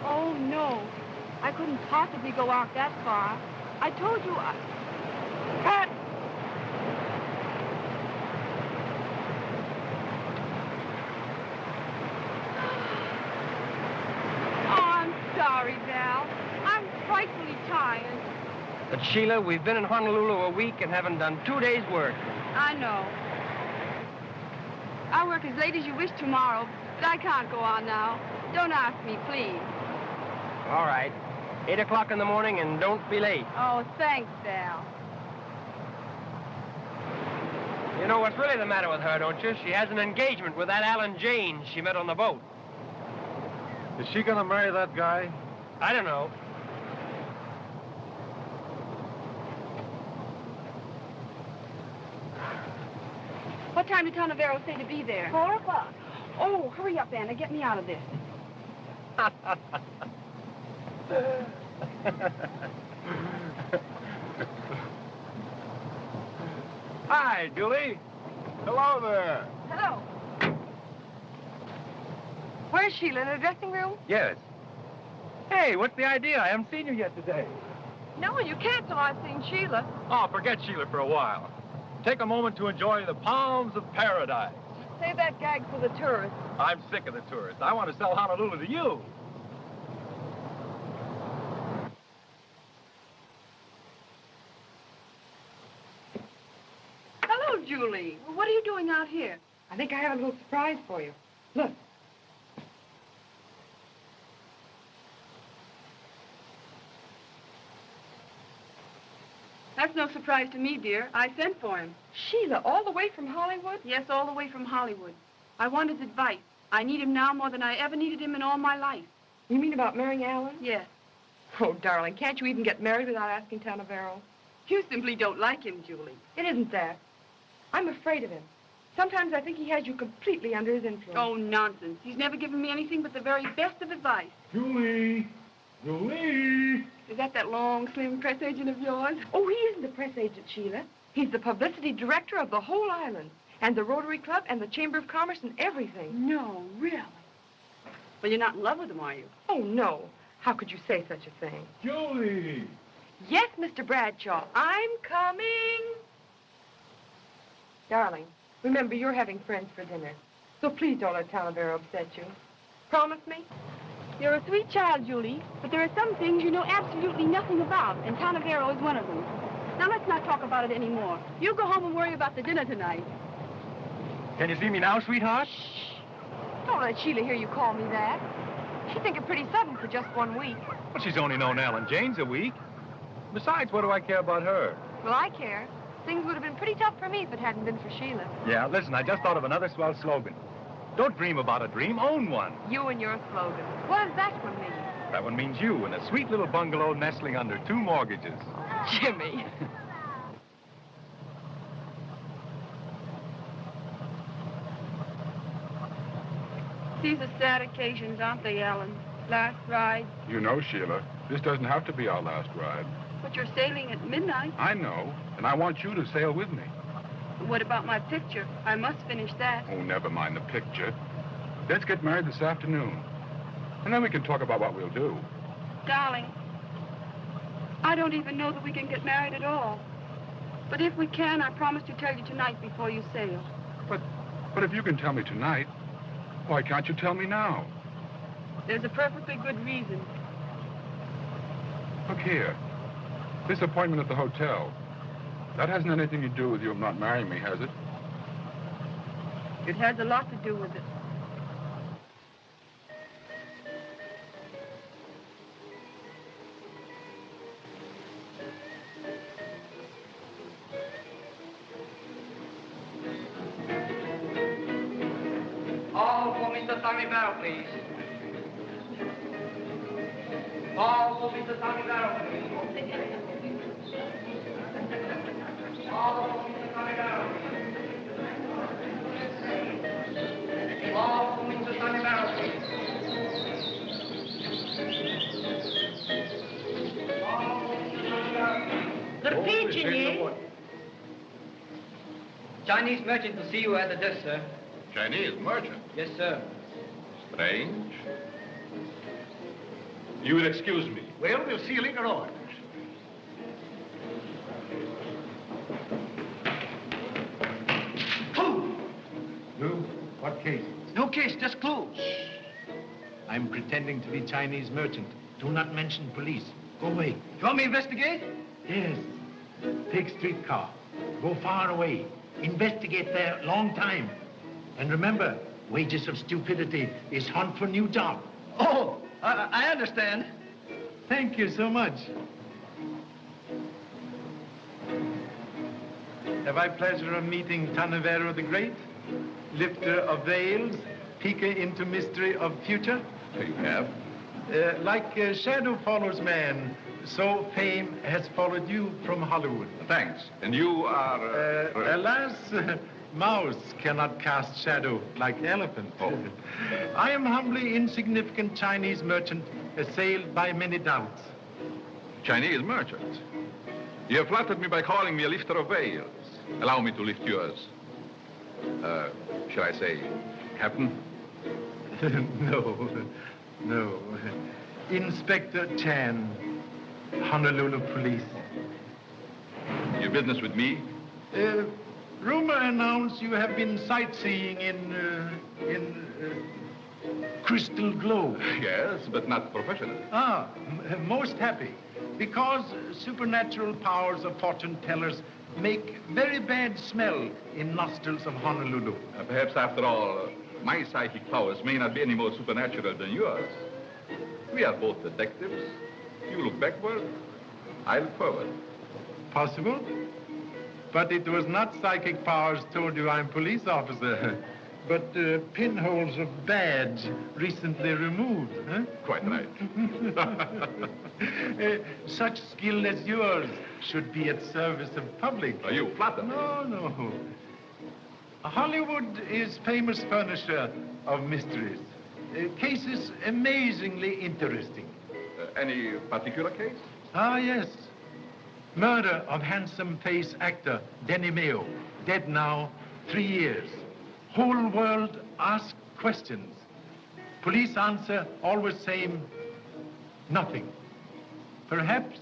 Oh, no. I couldn't possibly go out that far. I told you I... Cut! Oh, I'm sorry, Val. I'm frightfully tired. But, Sheila, we've been in Honolulu a week and haven't done 2 days' work. I know. I'll work as late as you wish tomorrow, but I can't go on now. Don't ask me, please. All right. 8 o'clock in the morning, and don't be late. Oh, thanks, Val. You know what's really the matter with her, don't you? She has an engagement with that Alan Janes she met on the boat. Is she gonna marry that guy? I don't know. What time did Tonavero say to be there? 4 o'clock. Oh, hurry up, Anna. Get me out of this. Hi, Julie. Hello there. Hello. Where's Sheila? In her dressing room? Yes. Hey, what's the idea? I haven't seen you yet today. No, you can't till I've seen Sheila. Oh, forget Sheila for a while. Take a moment to enjoy the palms of paradise. Save that gag for the tourists. I'm sick of the tourists. I want to sell Honolulu to you. Hello, Julie. Well, what are you doing out here? I think I have a little surprise for you. Look. That's no surprise to me, dear. I sent for him. Sheila, all the way from Hollywood? Yes, all the way from Hollywood. I want his advice. I need him now more than I ever needed him in all my life. You mean about marrying Alan? Yes. Oh, darling, can't you even get married without asking Tonavero? You simply don't like him, Julie. It isn't that. I'm afraid of him. Sometimes I think he has you completely under his influence. Oh, nonsense. He's never given me anything but the very best of advice. Julie! Julie! Is that long, slim press agent of yours? Oh, he isn't the press agent, Sheila. He's the publicity director of the whole island, and the Rotary Club, and the Chamber of Commerce, and everything. No, really? Well, you're not in love with him, are you? Oh, no. How could you say such a thing? Julie! Yes, Mr. Bradshaw, I'm coming. Darling, remember, you're having friends for dinner, so please don't let Tonavero upset you. Promise me? You're a sweet child, Julie, but there are some things you know absolutely nothing about, and Tonavero is one of them. Now, let's not talk about it anymore. You go home and worry about the dinner tonight. Can you see me now, sweetheart? Shh. Don't let Sheila hear you call me that. She'd think it pretty sudden for just 1 week. Well, she's only known Alan Janes a week. Besides, what do I care about her? Well, I care. Things would have been pretty tough for me if it hadn't been for Sheila. Yeah, listen, I just thought of another swell slogan. Don't dream about a dream, own one. You and your slogan. What does that one mean? That one means you in a sweet little bungalow nestling under 2 mortgages. Jimmy. These are sad occasions, aren't they, Alan? Last ride. You know, Sheila, this doesn't have to be our last ride. But you're sailing at midnight. I know, and I want you to sail with me. What about my picture? I must finish that. Oh, never mind the picture. Let's get married this afternoon. And then we can talk about what we'll do. Darling, I don't even know that we can get married at all. But if we can, I promise to tell you tonight before you sail. But if you can tell me tonight, why can't you tell me now? There's a perfectly good reason. Look here. This appointment at the hotel, that hasn't anything to do with you not marrying me, has it? It has a lot to do with it. All for Mr. Tonavero, please. All for Mr. Tommy Barrow. All for Mr. Tommy Barrow. All for Mr. Tommy Barrow, please. The pigeon, eh? Chinese merchant to see you at the desk, sir. Chinese merchant? Yes, sir. Strange. You will excuse me. Well, we'll see you later on. Clue! Lou, what case? No case, just clues. I'm pretending to be Chinese merchant. Do not mention police. Go away. You want me to investigate? Yes. Take streetcar. Go far away. Investigate there long time. And remember, wages of stupidity is hunt for new job. Oh, I understand. Thank you so much. Have I pleasure of meeting Tanavero the Great, lifter of veils, peeker into mystery of future? You have? Like shadow follows man, so fame has followed you from Hollywood. Thanks. And you are... Alas, mouse cannot cast shadow like elephant. Oh. I am humbly insignificant Chinese merchant, assailed by many doubts. Chinese merchant. You have flattered me by calling me a lifter of veils. Allow me to lift yours. Shall I say, Captain? No. Inspector Chan, Honolulu Police. Your business with me? Rumor announced you have been sightseeing in Crystal Globe. Yes, but not professionally. Most happy. Because supernatural powers of fortune tellers make very bad smell in nostrils of Honolulu. Perhaps after all, my psychic powers may not be any more supernatural than yours. We are both detectives. You look backward, I look forward. Possible. But it was not psychic powers told you I'm police officer, but pinholes of badge recently removed. Huh? Quite right. Such skill as yours should be at service of public. Are you flattered? No. Hollywood is famous furnisher of mysteries. Cases amazingly interesting. Any particular case? Yes. Murder of handsome face actor Denny Mayo. Dead now 3 years. Whole world ask questions. Police answer always same, nothing. Perhaps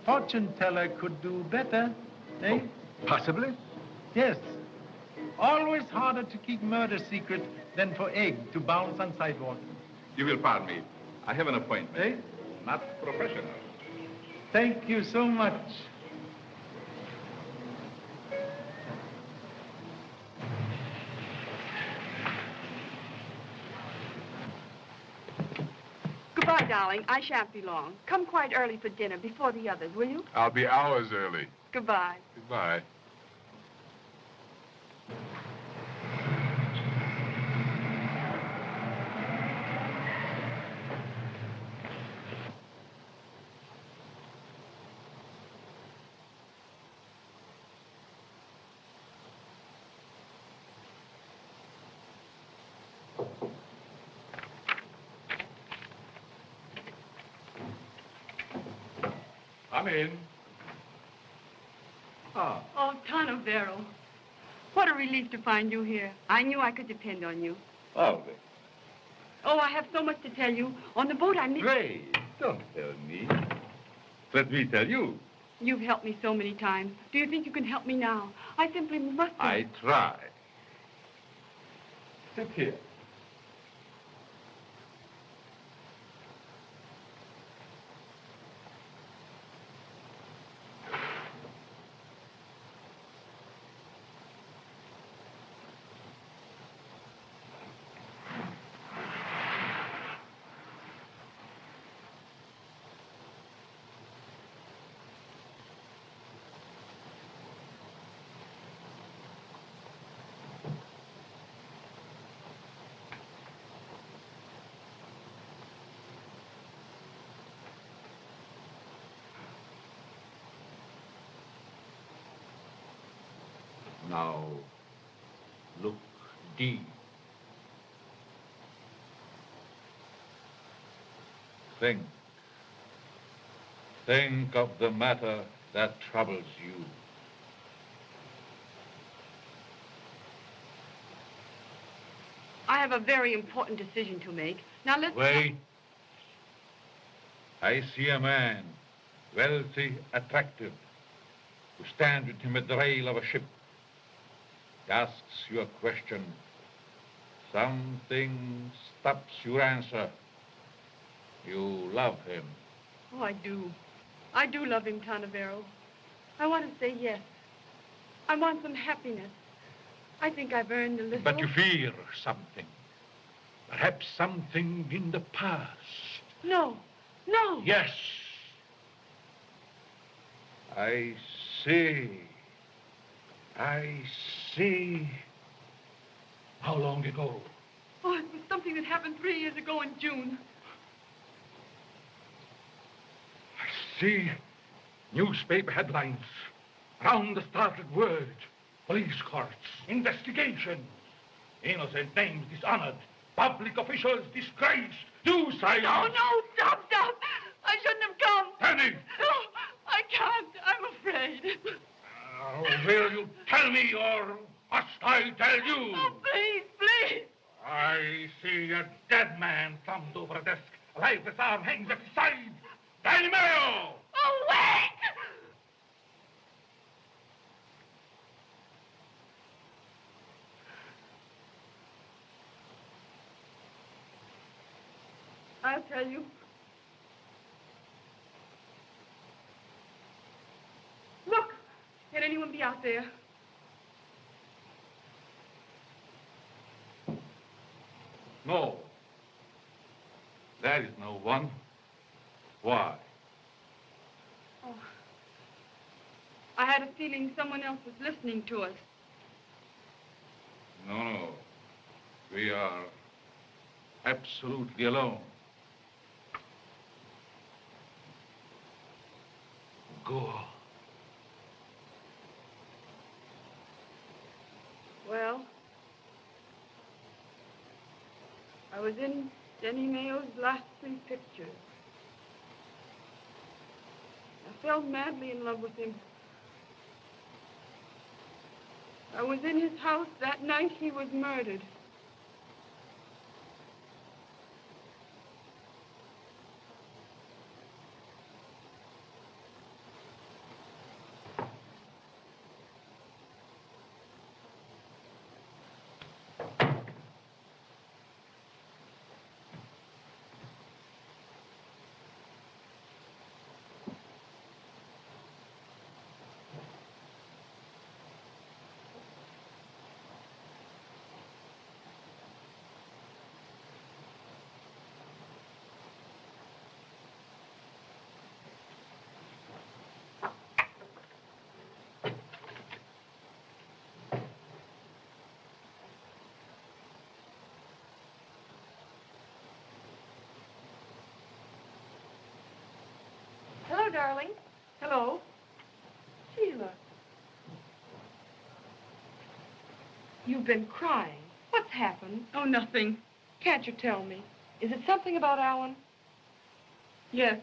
fortune teller could do better, eh? Oh, possibly. Yes. Always harder to keep murder secret than for egg to bounce on sidewalk. You will pardon me. I have an appointment. Eh? Not professional. Thank you so much. Goodbye, darling. I shan't be long. Come quite early for dinner, before the others, will you? I'll be hours early. Goodbye. Goodbye. Come in. Oh, Tanavero. What a relief to find you here. I knew I could depend on you. Always. Oh, I have so much to tell you. On the boat, I met... Ray, don't tell me. Let me tell you. You've helped me so many times. Do you think you can help me now? I simply must... I try. Sit here. Now, look deep. Think. Think of the matter that troubles you. I have a very important decision to make. Now let's... Wait. I see a man, wealthy, attractive, who stands with him at the rail of a ship. He asks you a question. Something stops your answer. You love him. Oh, I do. I do love him, Tanavero. I want to say yes. I want some happiness. I think I've earned a little. But you fear something. Perhaps something in the past. No. No. Yes. I see. I see. How long ago? Oh, it was something that happened 3 years ago in June. I see newspaper headlines. Round the startled word. Police courts. Investigations. Innocent names dishonored. Public officials disgraced. Do silence. No, no, stop. I shouldn't have come. Penny! No, I can't. I'm afraid. Will you tell me or must I tell you? Oh, please. I see a dead man thumbed over a desk. A lifeless arm hangs at his side. Galileo! Oh, wait! I'll tell you. Look! Can anyone be out there? No. There is no one. Why? Oh. I had a feeling someone else was listening to us. No. We are absolutely alone. Go. Well, I was in Denny Mayo's last 3 pictures. I fell madly in love with him. I was in his house that night he was murdered. Hello, darling. Hello? Sheila. You've been crying. What's happened? Oh, nothing. Can't you tell me? Is it something about Alan? Yes.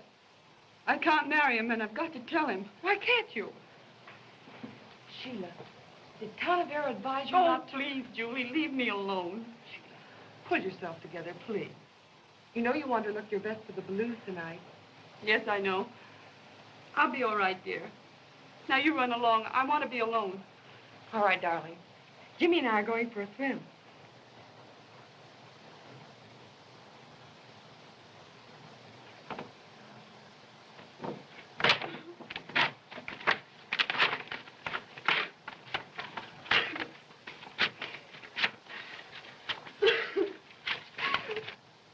I can't marry him, and I've got to tell him. Why can't you? Sheila, did Tanavera advise you Oh, not to... please, Julie, leave me alone. Sheila, pull yourself together, please. You know you want to look your best for the blues tonight. Yes, I know. I'll be all right, dear. Now, you run along. I want to be alone. All right, darling. Jimmy and I are going for a swim.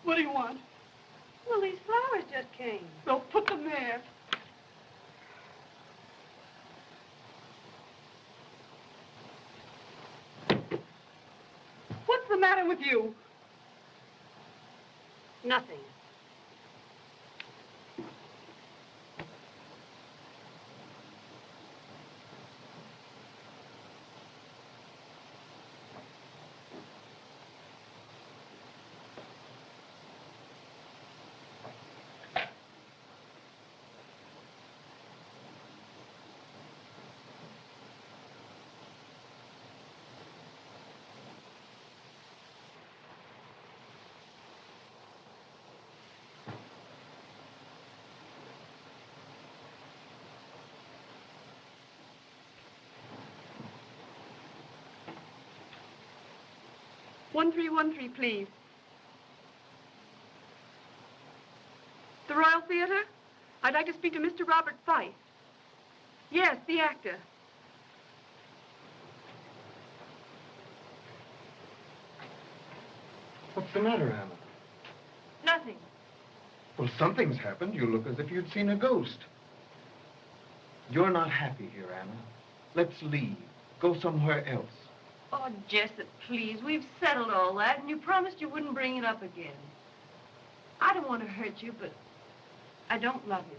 What do you want? Well, these flowers just came. Well, put them there. What's the matter with you? Nothing. 1313, please. The Royal Theater? I'd like to speak to Mr. Robert Fife. Yes, the actor. What's the matter, Anna? Nothing. Well, something's happened. You look as if you'd seen a ghost. You're not happy here, Anna. Let's leave. Go somewhere else. Oh, Jessup, please. We've settled all that, and you promised you wouldn't bring it up again. I don't want to hurt you, but I don't love you.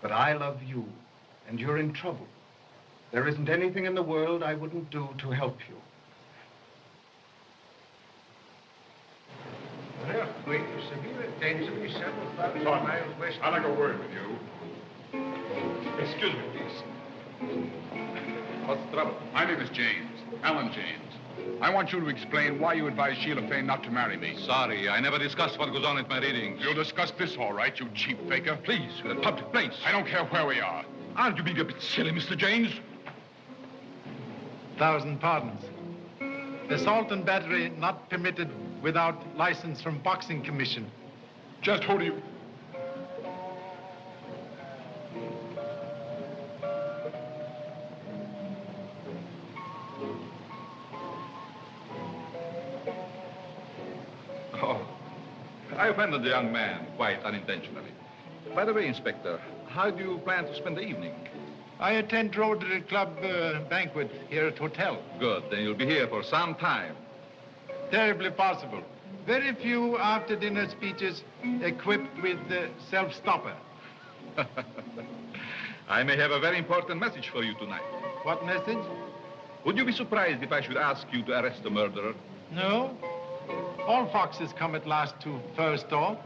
But I love you, and you're in trouble. There isn't anything in the world I wouldn't do to help you. Well, wait, severe danger several thousand miles west. I'd like a word with you. Excuse me, please. What's the trouble? My name is James, Alan James. I want you to explain why you advised Sheila Fane not to marry me. Sorry, I never discussed what goes on at my readings. You'll discuss this, all right, you cheap faker. Please, in a public place. I don't care where we are. Aren't you being a bit silly, Mr. James? 1,000 pardons. Assault and battery not permitted without license from Boxing Commission. Just who do you... Oh, I offended the young man quite unintentionally. By the way, Inspector, how do you plan to spend the evening? I attend Rotary Club banquet here at hotel. Good, then you'll be here for some time. Terribly possible. Very few after-dinner speeches equipped with self-stopper. I may have a very important message for you tonight. What message? Would you be surprised if I should ask you to arrest the murderer? No. All foxes come at last to fur store.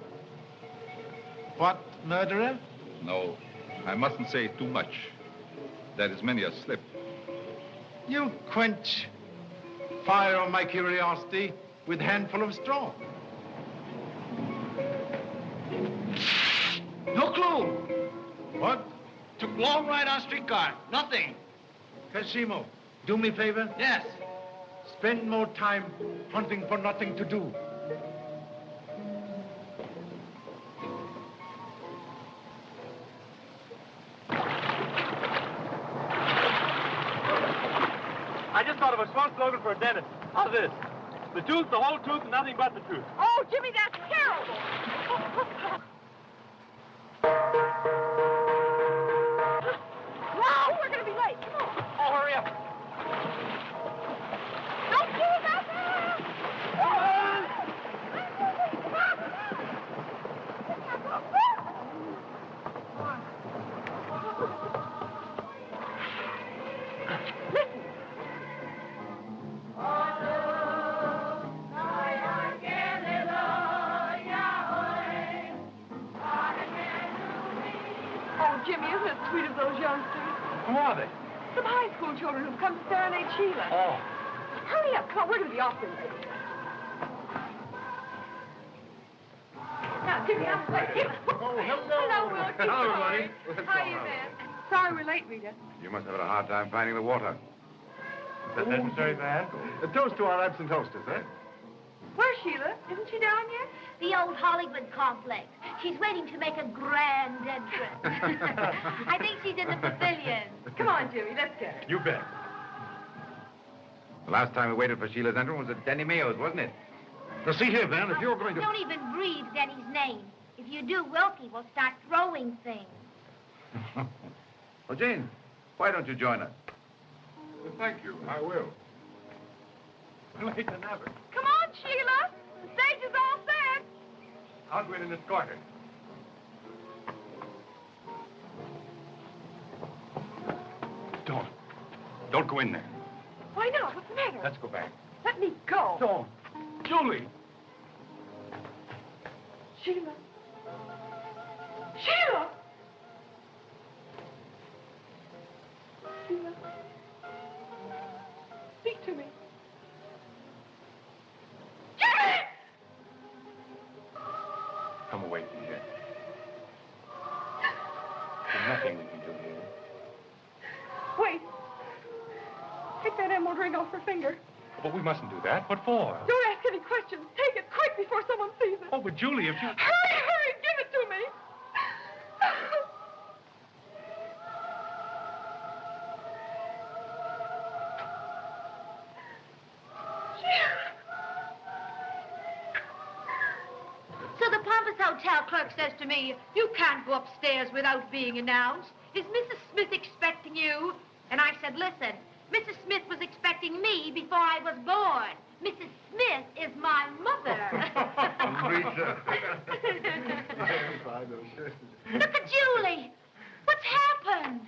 What, murderer? No, I mustn't say too much. There is many a slip. You quench fire on my curiosity with handful of straw. No clue. What? Took long ride on streetcar. Nothing. Casimo, do me a favor. Yes. Spend more time hunting for nothing to do. I just thought of a smart slogan for a dentist. How's this? The tooth, the whole tooth, and nothing but the truth. Oh, Jimmy, that's terrible. Wow, we're going to be late. Come on. Oh, hurry up. Don't do that. Oh, Jimmy, isn't it sweet of those youngsters? Who are they? Some high school children who've come to serenade Sheila. Oh. Hurry up. Come on, we're going to be off soon. Now, Jimmy, I'm late. Oh, hello. Hello, Will. Hello, buddy. How are you, man? Sorry we're late, Rita. You must have had a hard time finding the water. Is that necessary, Van? A toast to our absent hostess, eh? Where's Sheila? Isn't she down yet? The old Hollywood complex. She's waiting to make a grand entrance. I think she's in the pavilion. Come on, Jimmy, let's go. You bet. The last time we waited for Sheila's entrance was at Denny Mayo's, wasn't it? Now, see here, Van, if you're going to... Don't even breathe Denny's name. If you do, Wilkie will start throwing things. Well, Jane, why don't you join us? Well, thank you, I will. We'll hate to have it. Come on, Sheila. The stage is all set. I'll go in and escort her. Don't go in there. Why not? What's the matter? Let's go back. Let me go. Don't. Julie! Sheila. Sheila! Sheila. Speak to me. Jimmy! Come away from here. There's nothing we can do here. Wait. Take that emerald ring off her finger. But we mustn't do that. What for? Don't ask any questions. Take it quick before someone sees it. Oh, but Julie, if you... Hurry, give it to me. So the pompous hotel clerk says to me, you can't go upstairs without being announced. Is Mrs. Smith expecting you? And I said, listen, Mrs. Smith was expecting me before I was born. Mrs. Smith is my mother. Look at Julie. What's happened?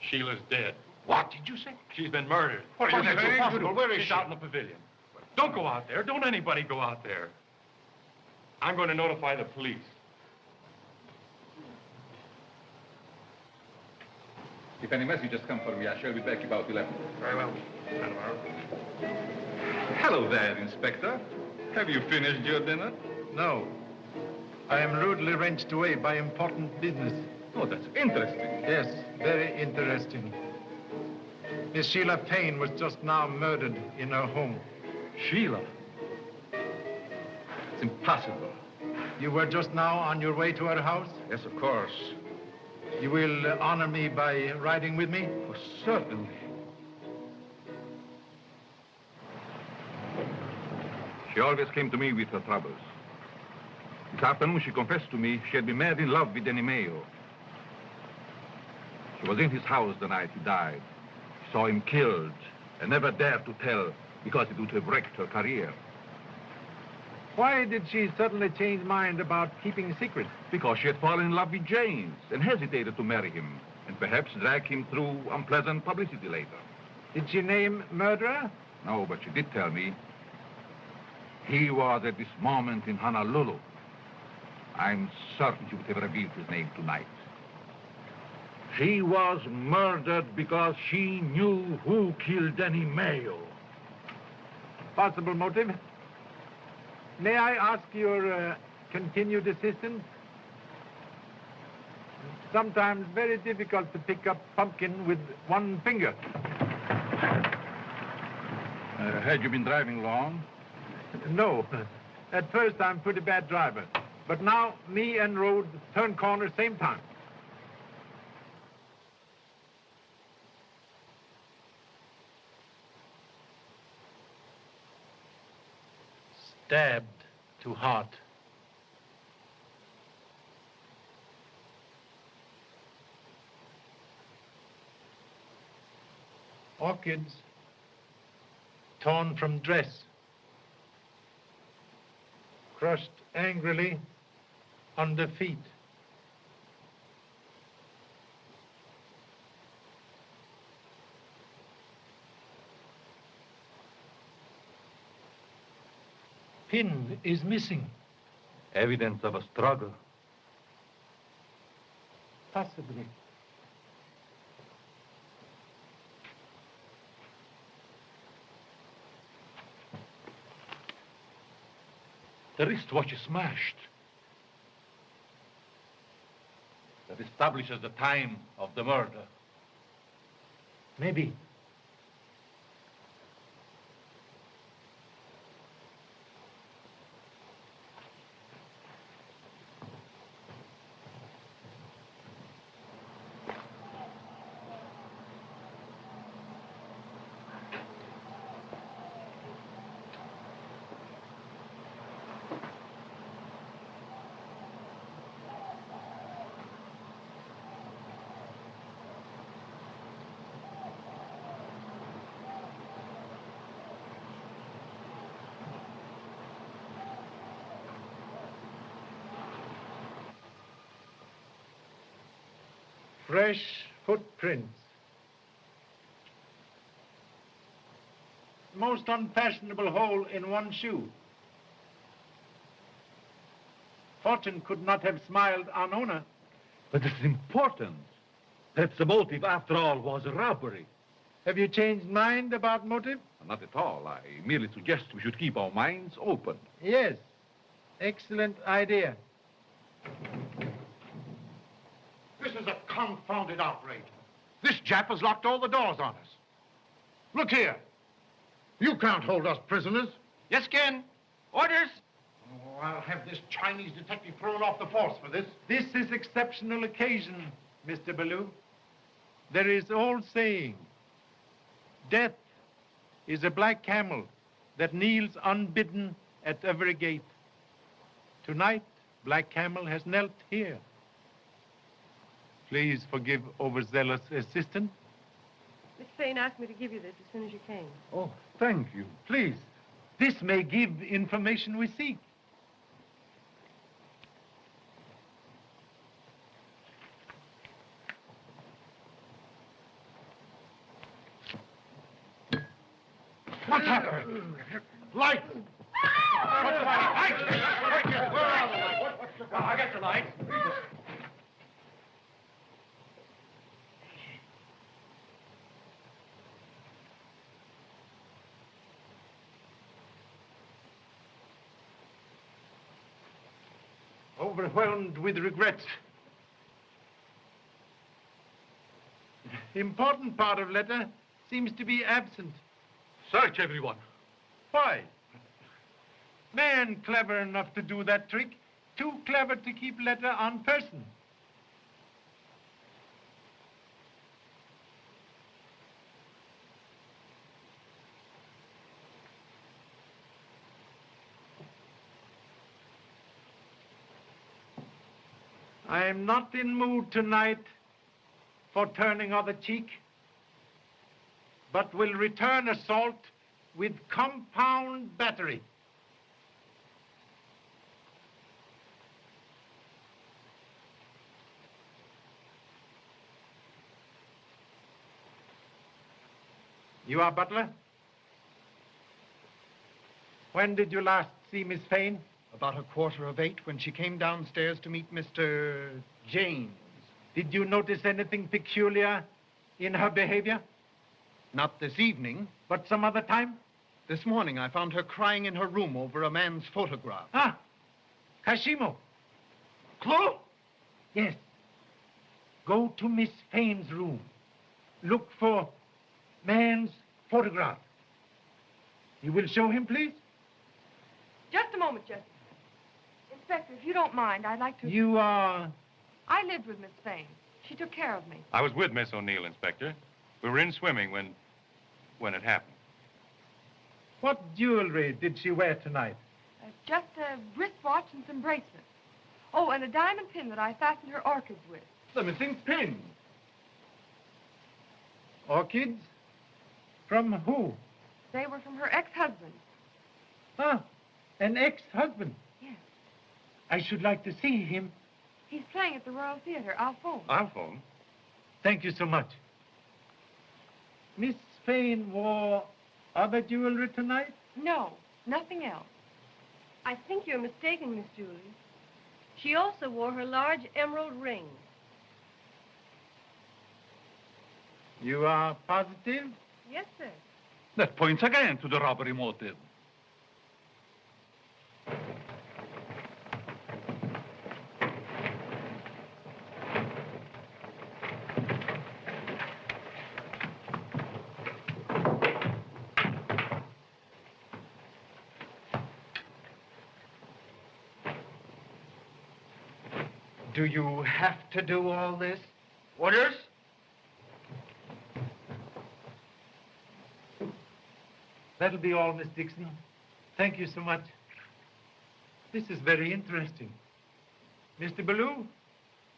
Sheila's dead. What did you say? She's been murdered. What are you That's saying? impossible. Where is She's she? out in the pavilion. Don't go out there. Don't anybody go out there. I'm going to notify the police. If any messages come for me, I shall be back about 11. Very well. Hello there, Inspector. Have you finished your dinner? No. I am rudely wrenched away by important business. Oh, that's interesting. Yes, very interesting. Miss Sheila Payne was just now murdered in her home. Sheila? It's impossible. You were just now on your way to her house? Yes, of course. You will honor me by riding with me? Oh, certainly. She always came to me with her troubles. This afternoon, she confessed to me she had been madly in love with Enigmatic. She was in his house the night he died. She saw him killed and never dared to tell because it would have wrecked her career. Why did she suddenly change mind about keeping secret? Because she had fallen in love with James and hesitated to marry him and perhaps drag him through unpleasant publicity later. Did she name murderer? No, but she did tell me he was at this moment in Honolulu. I'm certain she would have revealed his name tonight. She was murdered because she knew who killed Enigmatic. Possible motive? May I ask your continued assistance? Sometimes very difficult to pick up pumpkin with one finger. Had you been driving long? No. At first, I'm a pretty bad driver. But now, me and road turn corner same time. Stabbed to heart. Orchids torn from dress. Crushed angrily under feet. Pin is missing. Evidence of a struggle. Possibly. The wristwatch is smashed. That establishes the time of the murder. Maybe. Fresh footprints. Most unfashionable hole in one shoe. Fortune could not have smiled on owner. But it's important. Perhaps the motive, after all, was a robbery. Have you changed mind about motive? Not at all. I merely suggest we should keep our minds open. Yes. Excellent idea. This is a confounded outrage. This Jap has locked all the doors on us. Look here. You can't hold us prisoners. Yes, Ken. Orders. Oh, I'll have this Chinese detective thrown off the force for this. This is exceptional occasion, Mr. Ballou. There is old saying, death is a black camel that kneels unbidden at every gate. Tonight, Black Camel has knelt here. Please forgive overzealous assistant. Miss Fane asked me to give you this as soon as you came. Oh, thank you. Please. This may give information we seek. What's happening? Lights! What's the matter? Lights! Where are the lights? What's the matter? I got the lights. Overwhelmed with regrets. Important part of letter seems to be absent. Search everyone. Why? Man clever enough to do that trick, too clever to keep letter on person. I am not in mood tonight for turning other cheek, but will return assault with compound battery. You are butler? When did you last see Miss Fane? About 7:15 when she came downstairs to meet Mr. James. Did you notice anything peculiar in her behavior? Not this evening. But some other time? This morning I found her crying in her room over a man's photograph. Ah, Kashimo. Clue? Yes. Go to Miss Fane's room. Look for man's photograph. You will show him, please? Just a moment, Jesse. Inspector, if you don't mind, I'd like to... You are... I lived with Miss Fane. She took care of me. I was with Miss O'Neill, Inspector. We were in swimming when it happened. What jewelry did she wear tonight? Just a wristwatch and some bracelets. Oh, and a diamond pin that I fastened her orchids with. The missing pin. Orchids? From who? They were from her ex-husband. Ah, an ex-husband. Yes. I should like to see him. He's playing at the Royal Theater. I'll phone. I'll phone. Thank you so much. Miss Fane wore other jewelry tonight? No, nothing else. I think you're mistaken, Miss Julie. She also wore her large emerald ring. You are positive? Yes, sir. That points again to the robbery motive. Do you have to do all this? Orders? That'll be all, Miss Dixon. Thank you so much. This is very interesting. Mr. Ballou,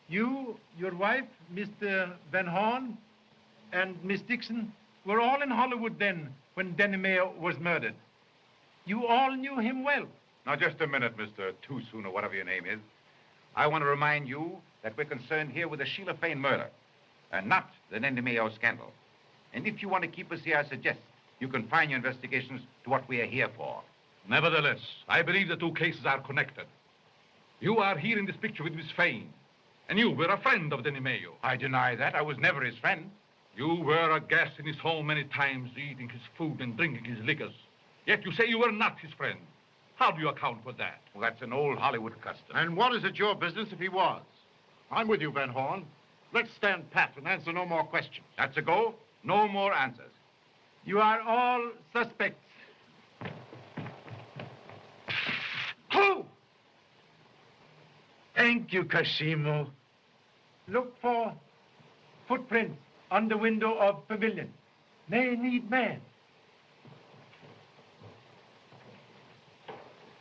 you, your wife, Mr. Van Horn, and Miss Dixon were all in Hollywood then when Denny Mayo was murdered. You all knew him well. Now, just a minute, Mr. Too Soon, or whatever your name is. I want to remind you that we're concerned here with the Sheila Fane murder, and not the Denny Mayo scandal. And if you want to keep us here, I suggest you confine your investigations to what we are here for. Nevertheless, I believe the two cases are connected. You are here in this picture with Miss Fane, and you were a friend of Denny Mayo. I deny that. I was never his friend. You were a guest in his home many times, eating his food and drinking his liquors. Yet you say you were not his friend. How do you account for that? Well, that's an old Hollywood custom. And what is it your business if he was? I'm with you, Van Horn. Let's stand pat and answer no more questions. That's a go. No more answers. You are all suspects. Who? Thank you, Kashimo. Look for footprints on the window of pavilion. May need man.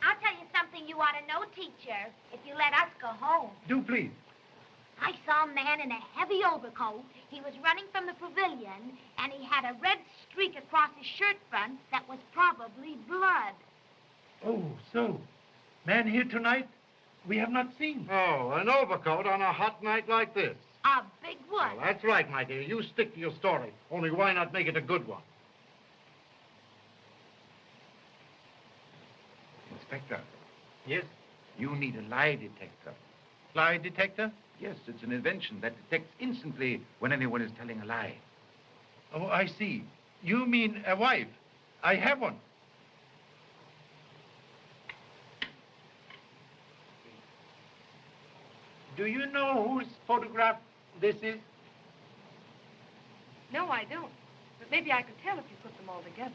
I'll tell you something you ought to know, teacher, if you let us go home. Do please. I saw a man in a heavy overcoat. He was running from the pavilion, and he had a red streak across his shirt front that was probably blood. Oh, so. Man here tonight we have not seen. Oh, an overcoat on a hot night like this. A big one. Well, that's right, my dear. You stick to your story. Only why not make it a good one? Inspector, Yes. you need a lie detector. Lie detector? Yes, it's an invention that detects instantly when anyone is telling a lie. Oh, I see. You mean a wife. I have one. Do you know whose photograph this is? No, I don't. But maybe I could tell if you put them all together.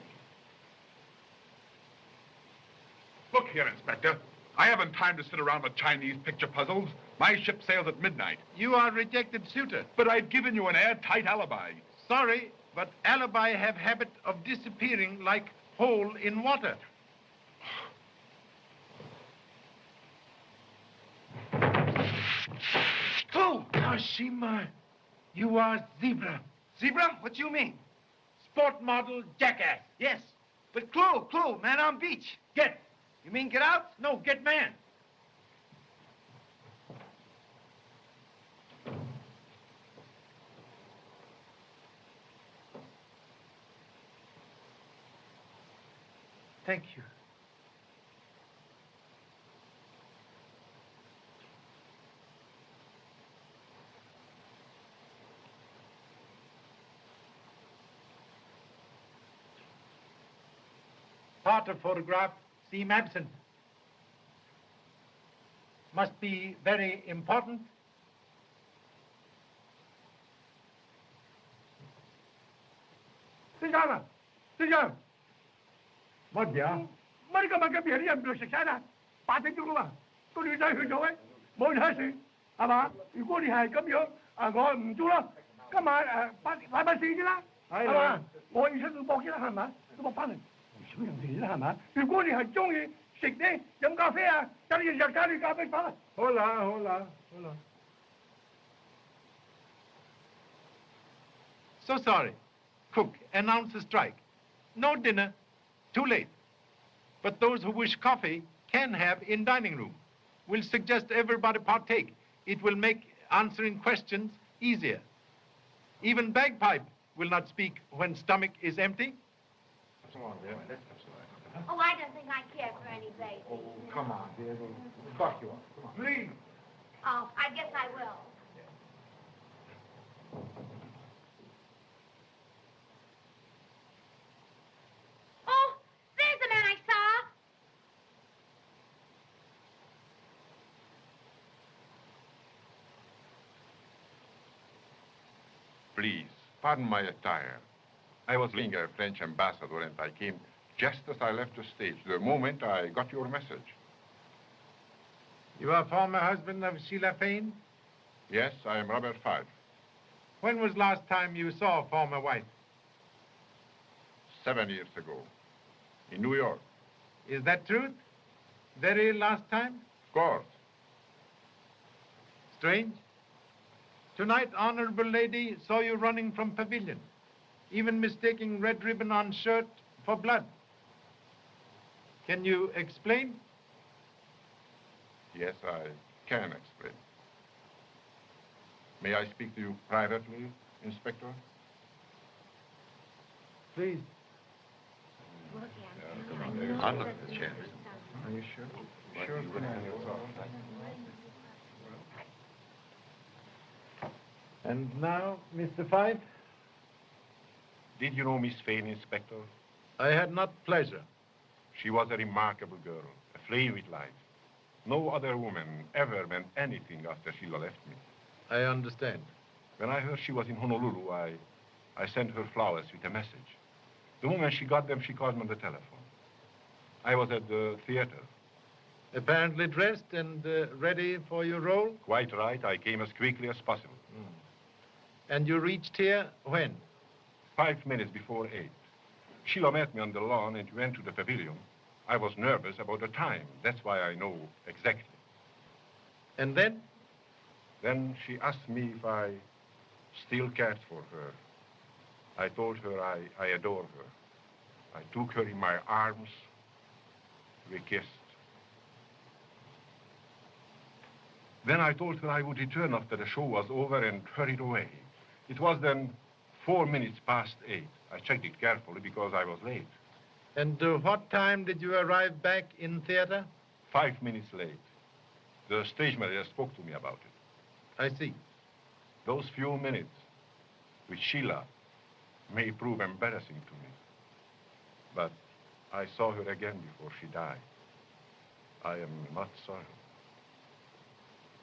Look here, Inspector. I haven't time to sit around with Chinese picture puzzles. My ship sails at midnight. You are rejected suitor. But I've given you an airtight alibi. Sorry, but alibi have habit of disappearing like hole in water. Who? Kashima, you are zebra. Zebra? What do you mean? Sport model jackass. Yes. But clue, man on beach. Get. You mean get out? No, get man. Thank you. Part of photograph seem absent. Must be very important. Sit down. Sit down. What, dear? Mấy cái mà cái biển này được sạch sẽ nè. 8點鐘啦嘛，個女仔去咗位，冇人睇船，係嘛？如果你係咁樣，我唔做啦。今晚禮拜四啫啦，係嘛？我要出去搏啫啦，係咪？都搏翻嚟，少人哋啦，係咪？如果你係中意食咧飲咖啡啊，等你日加你咖啡粉啦。好啦，好啦，好啦。So sorry. Cook, announce a strike. No dinner. Too late. But those who wish coffee can have in dining room. We'll suggest everybody partake. It will make answering questions easier. Even bagpipe will not speak when stomach is empty. Oh, I don't think I care for any baby. Oh, come on, dear. We'll fuck you up. Come on. Please. Oh, I guess I will. Oh, there's the man I saw. Please, pardon my attire. I was being a French ambassador and I came just as I left the stage, the moment I got your message. You are former husband of Sheila Fane? Yes, I am Robert Five. When was last time you saw former wife? 7 years ago, in New York. Is that truth? Very last time? Of course. Strange. Tonight, honorable lady saw you running from pavilion, even mistaking red ribbon on shirt for blood. Can you explain? Yes, I can explain. May I speak to you privately, Inspector? Please. I'll look at the chair. Are you sure? Sure. And now, Mr. Five? Did you know Miss Fane, Inspector? I had not pleasure. She was a remarkable girl, a aflame with life. No other woman ever meant anything after Sheila left me. I understand. When I heard she was in Honolulu, I sent her flowers with a message. The moment she got them, she called me on the telephone. I was at the theater. Apparently dressed and ready for your role? Quite right. I came as quickly as possible. And you reached here when? 5 minutes before 8. Sheila met me on the lawn and we went to the pavilion. I was nervous about the time. That's why I know exactly. And then? Then she asked me if I still cared for her. I told her I adore her. I took her in my arms. We kissed. Then I told her I would return after the show was over and hurried away. It was then 4 minutes past 8. I checked it carefully because I was late. And what time did you arrive back in theater? 5 minutes late. The stage manager spoke to me about it. I see. Those few minutes with Sheila may prove embarrassing to me. But I saw her again before she died. I am not sorry.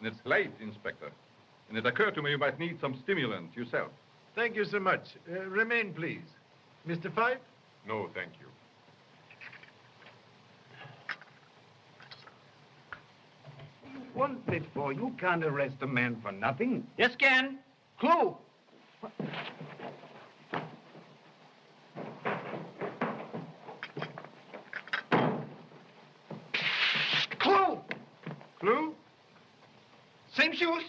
It's late, Inspector. And it occurred to me you might need some stimulant yourself. Thank you so much. Remain, please. Mr. Fife? No, thank you. One bit for you can't arrest a man for nothing. Yes, can. Clue! Clue! Clue? Same shoes?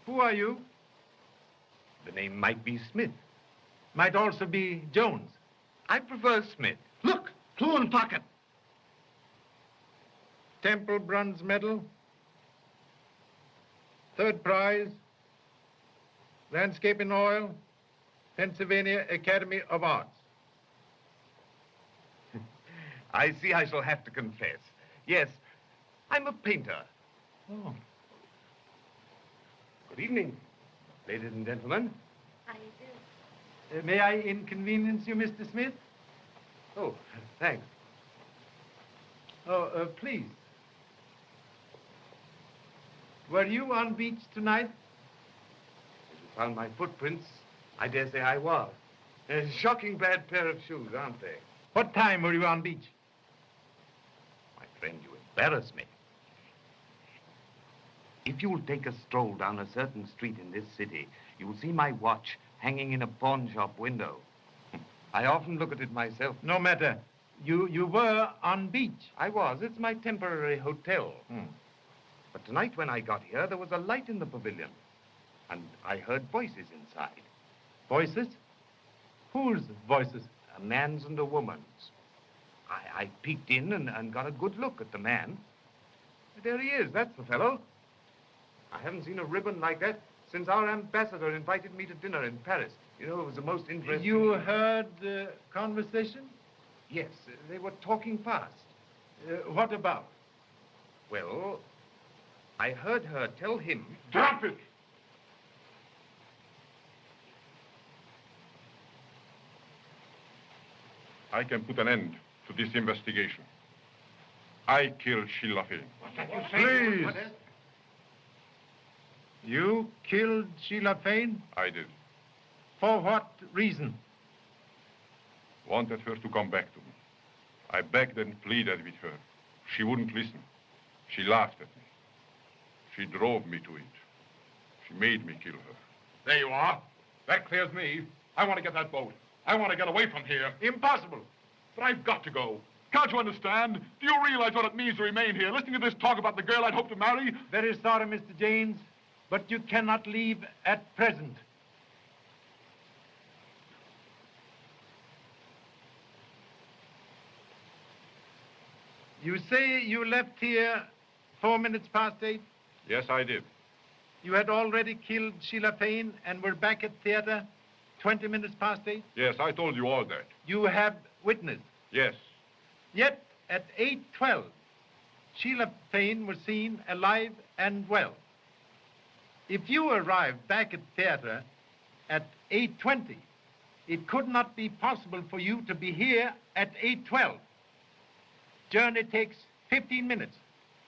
Who are you? The name might be Smith. Might also be Jones. I prefer Smith. Look! Clue in pocket. Temple bronze medal. Third prize. Landscape in oil. Pennsylvania Academy of Arts. I see I shall have to confess. Yes, I'm a painter. Oh. Good evening, ladies and gentlemen. How do you do? May I inconvenience you, Mr. Smith? Oh, thanks. Oh, please. Were you on beach tonight? If you found my footprints, I dare say I was. A shocking bad pair of shoes, aren't they? What time were you on beach? My friend, you embarrass me. If you'll take a stroll down a certain street in this city, you'll see my watch hanging in a pawn shop window. I often look at it myself. No matter. You were on beach. I was. It's my temporary hotel. But tonight when I got here, there was a light in the pavilion. And I heard voices inside. Voices? Whose voices? A man's and a woman's. I peeked in and got a good look at the man. There he is. That's the fellow. I haven't seen a ribbon like that since our ambassador invited me to dinner in Paris. You know, it was the most interesting... You heard conversation? Yes, they were talking fast. What about? Well, I heard her tell him... Drop it! I can put an end to this investigation. I killed Sheila Fane. Please. You killed Sheila Fane? I did. For what reason? Wanted her to come back to me. I begged and pleaded with her. She wouldn't listen. She laughed at me. She drove me to it. She made me kill her. There you are. That clears me. I want to get that boat. I want to get away from here. Impossible. But I've got to go. Can't you understand? Do you realize what it means to remain here, listening to this talk about the girl I'd hoped to marry? Very sorry, Mr. James, but you cannot leave at present. You say you left here 4 minutes past 8? Yes, I did. You had already killed Sheila Fane and were back at theater 20 minutes past 8? Yes, I told you all that. You have witnessed? Yes. Yet, at 8:12, Sheila Fane was seen alive and well. If you arrived back at theater at 8:20, it could not be possible for you to be here at 8:12. journey takes 15 minutes.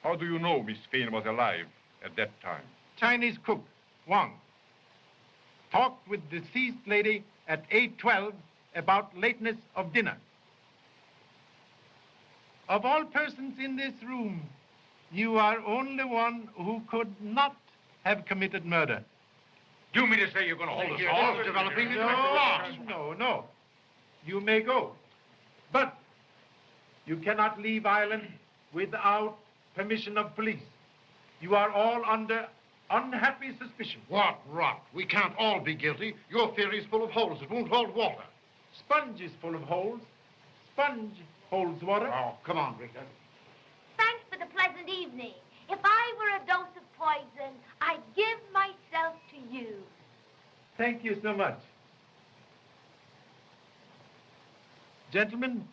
How do you know Miss Fane was alive at that time? Chinese cook, Wang, talked with deceased lady at 8:12 about lateness of dinner. Of all persons in this room, you are only one who could not have committed murder. Do you mean to say you're going to hold us all? Developing No. You may go. But you cannot leave Ireland without permission of police. You are all under unhappy suspicion. What rot? We can't all be guilty. Your theory's full of holes. It won't hold water. Sponge is full of holes. Sponge holds water. Oh, come on, Rita. Thanks for the pleasant evening. If I were a dose of poison, I'd give myself to you. Thank you so much. Gentlemen,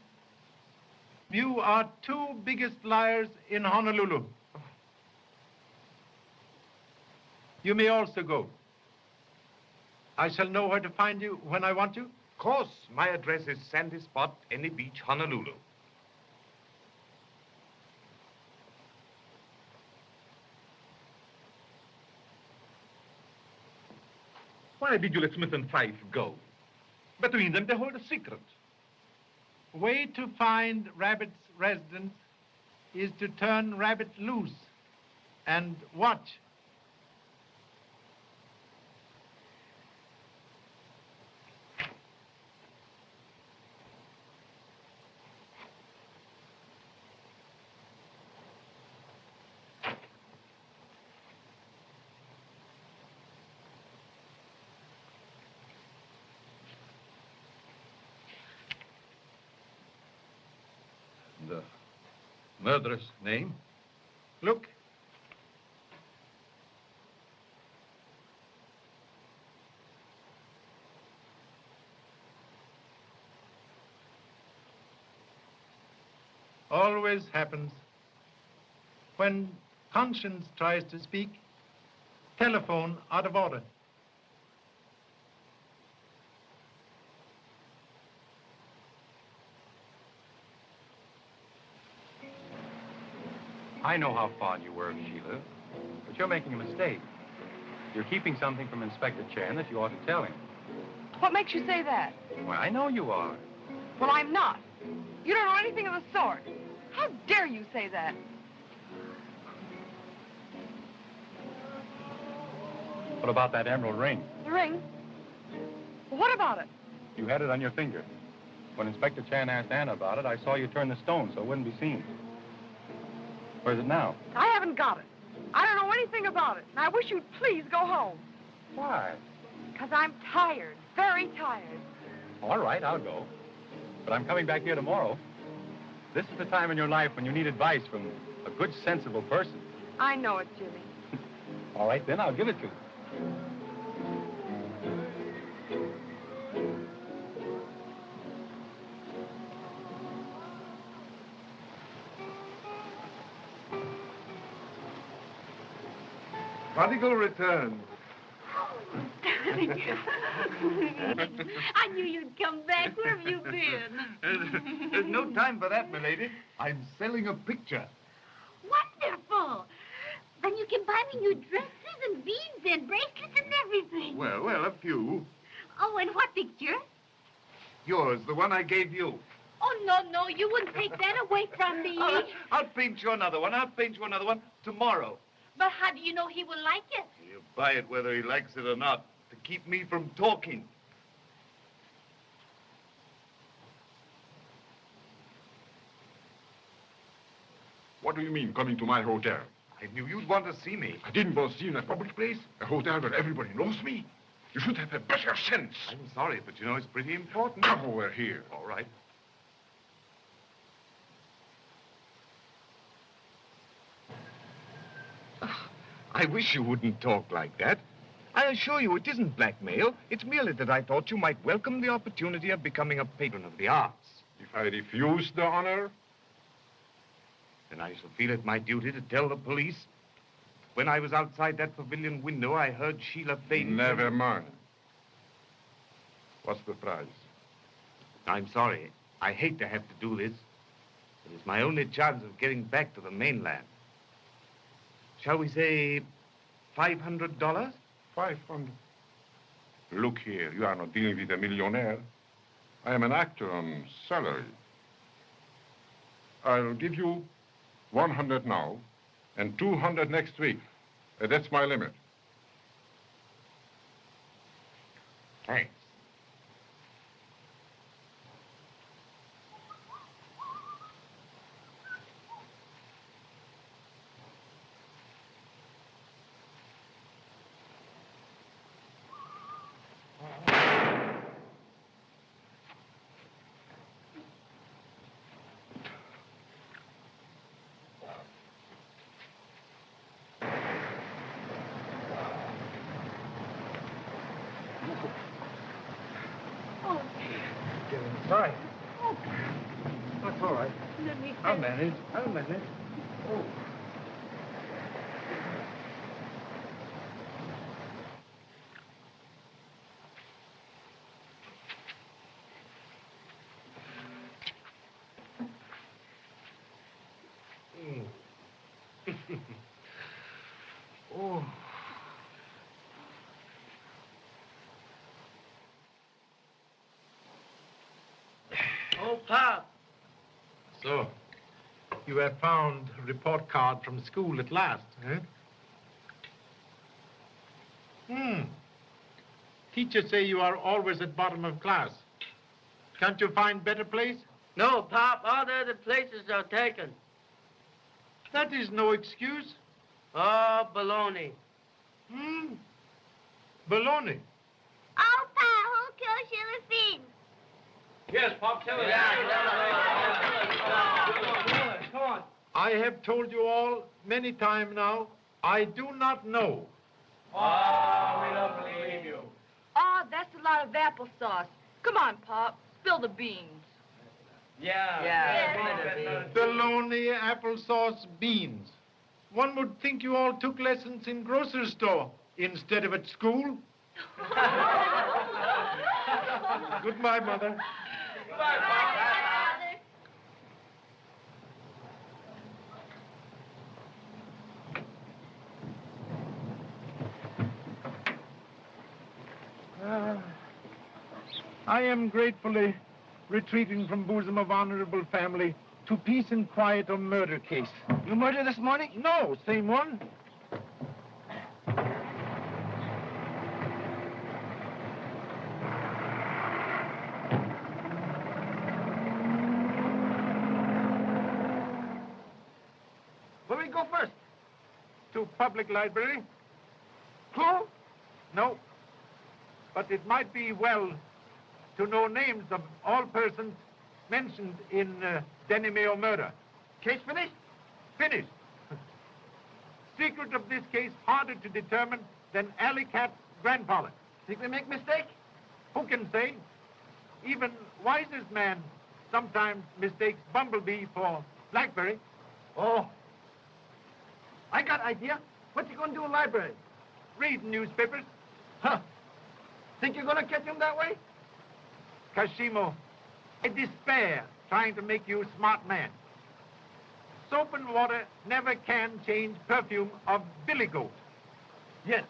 you are two biggest liars in Honolulu. You may also go. I shall know where to find you when I want you. Of course, my address is Sandy Spot, Any Beach, Honolulu. Why did you let Smith and Fife go? Between them, they hold a secret. Way to find Rabbit's residence is to turn Rabbit loose and watch. The murderer's name? Look. Always happens. When conscience tries to speak, telephone out of order. I know how fond you were of Sheila, but you're making a mistake. You're keeping something from Inspector Chan that you ought to tell him. What makes you say that? Well, I know you are. Well, I'm not. You don't know anything of the sort. How dare you say that? What about that emerald ring? The ring? Well, what about it? You had it on your finger. When Inspector Chan asked Anna about it, I saw you turn the stone so it wouldn't be seen. Where's it now? I haven't got it. I don't know anything about it, and I wish you'd please go home. Why? Because I'm tired, very tired. All right, I'll go. But I'm coming back here tomorrow. This is the time in your life when you need advice from a good, sensible person. I know it, Jimmy. All right, then, I'll give it to you. Prodigal return. I knew you'd come back. Where have you been? There's no time for that, milady. I'm selling a picture. Wonderful. Then you can buy me new dresses and beads and bracelets and everything. Well, a few. Oh, and what picture? Yours, the one I gave you. Oh, no, you wouldn't take that away from me. I'll paint you another one. Tomorrow. But how do you know he will like it? You buy it whether he likes it or not, to keep me from talking. What do you mean, coming to my hotel? I knew you'd want to see me. I didn't want to see you in a public place. A hotel where everybody knows me. You should have a better sense. I'm sorry, but you know it's pretty important. Come over here. All right. I wish you wouldn't talk like that. I assure you it isn't blackmail. It's merely that I thought you might welcome the opportunity of becoming a patron of the arts. If I refuse the honor? Then I shall feel it my duty to tell the police. When I was outside that pavilion window, I heard Sheila Fane... Never mind. What's the price? I'm sorry. I hate to have to do this. It is my only chance of getting back to the mainland. Shall we say $500? 500. Look here, you are not dealing with a millionaire. I am an actor on salary. I'll give you 100 now and 200 next week. That's my limit. Thanks. Sorry. That's all right. I'll manage. I'll manage. Oh. Oh. Oh, Pop. So, you have found a report card from school at last, eh? Teachers say you are always at bottom of class. Can't you find better place? No, Pop. All the other places are taken. That is no excuse. Oh, baloney. Baloney. Oh, Pa, who killed Sheila Finn? Yes, Pop, tell us. Come on. I have told you all many times now, I do not know. Oh, we don't believe you. Oh, that's a lot of applesauce. Come on, Pop. Spill the beans. Yeah. Baloney, applesauce, beans. One would think you all took lessons in grocery store instead of at school. Goodbye, Mother. Goodbye, Pop. I am gratefully retreating from bosom of honorable family to peace and quiet of murder case. You murdered this morning? No, same one. Where we go first? To public library. Clue? No. But it might be well to know names of all persons mentioned in Denimeo murder. Case finished? Finished. Secret of this case harder to determine than Alley Cat's grandfather. Think we make mistake? Who can say? Even wisest man sometimes mistakes bumblebee for blackberry. Oh. I got idea. What you gonna do in library? Read newspapers. Huh. Think you're gonna catch him that way? Kashimo, I despair trying to make you a smart man. Soap and water never can change perfume of billy goat. Yes.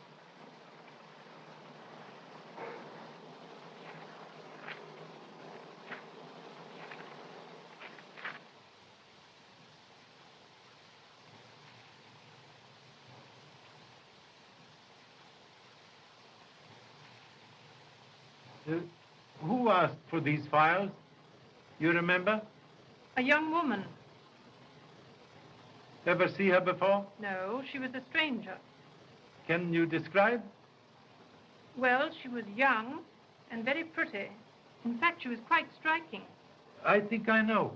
Who asked for these files? You remember? A young woman. Ever see her before? No, she was a stranger. Can you describe? Well, she was young and very pretty. In fact, she was quite striking. I think I know.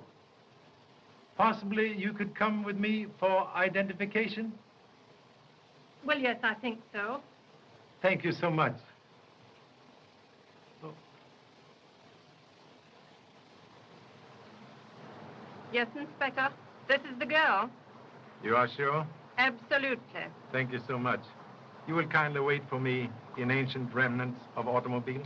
Possibly you could come with me for identification? Well, yes, I think so. Thank you so much. Yes, Inspector. This is the girl. You are sure? Absolutely. Thank you so much. You will kindly wait for me in ancient remnants of automobile?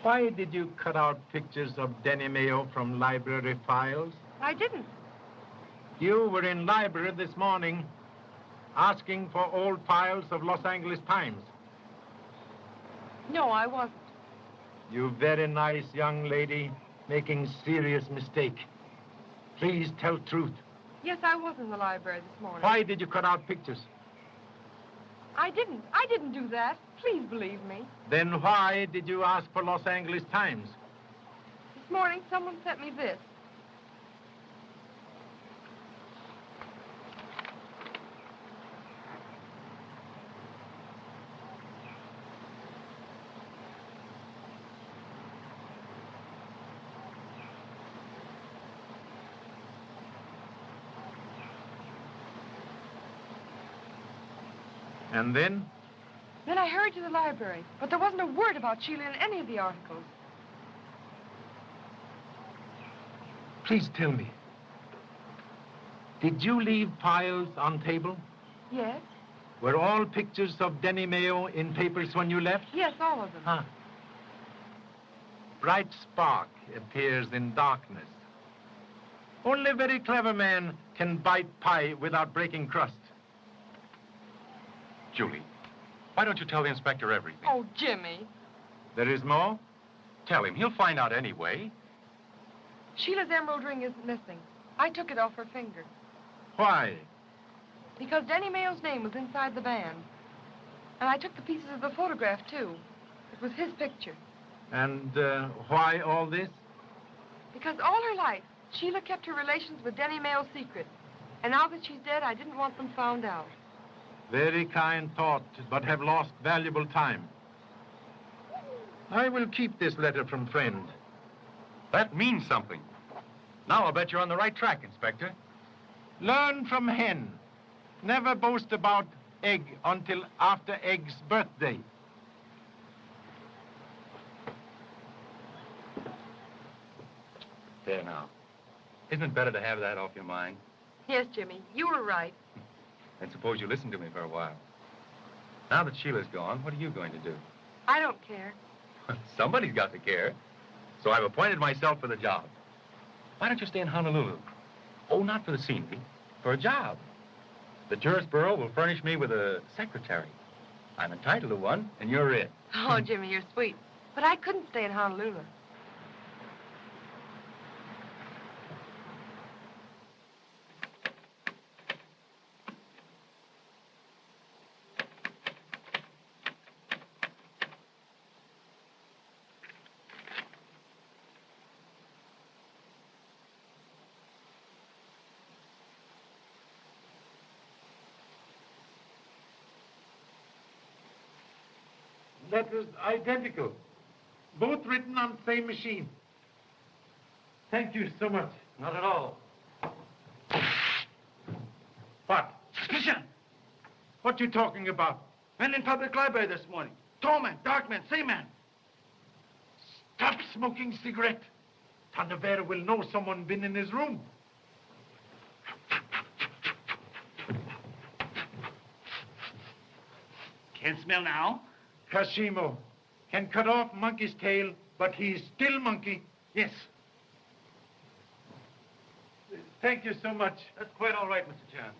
Why did you cut out pictures of Denny Mayo from library files? I didn't. You were in library this morning asking for old files of Los Angeles Times. No, I wasn't. You very nice young lady making serious mistake. Please tell truth. Yes, I was in the library this morning. Why did you cut out pictures? I didn't. I didn't do that. Please believe me. Then why did you ask for Los Angeles Times? This morning, someone sent me this. And then? Then I hurried to the library, but there wasn't a word about Sheila in any of the articles. Please tell me. Did you leave files on table? Yes? Were all pictures of Denny Mayo in papers when you left? Yes, all of them. Huh. Bright spark appears in darkness. Only a very clever man can bite pie without breaking crust. Julie, why don't you tell the inspector everything? Oh, Jimmy. There is more? Tell him. He'll find out anyway. Sheila's emerald ring isn't missing. I took it off her finger. Why? Because Denny Mayo's name was inside the band. And I took the pieces of the photograph, too. It was his picture. And why all this? Because all her life, Sheila kept her relations with Denny Mayo secret. And now that she's dead, I didn't want them found out. Very kind thought, but have lost valuable time. I will keep this letter from friend. That means something. Now I'll bet you're on the right track, Inspector. Learn from hen. Never boast about egg until after egg's birthday. There now. Isn't it better to have that off your mind? Yes, Jimmy, you were right. And suppose you listen to me for a while. Now that Sheila's gone, what are you going to do? I don't care. Somebody's got to care. So I've appointed myself for the job. Why don't you stay in Honolulu? Oh, not for the scenery, for a job. The tourist bureau will furnish me with a secretary. I'm entitled to one, and you're it. Oh, Jimmy, you're sweet. But I couldn't stay in Honolulu. Letters identical. Both written on the same machine. Thank you so much. Not at all. What? Suspicion! What you talking about? Men in public library this morning. Tall man, dark man, same man. Stop smoking cigarette. Tanavera will know someone been in his room. Can't smell now. Kashimo can cut off monkey's tail, but he's still monkey. Yes. Thank you so much. That's quite all right, Mr. Chan.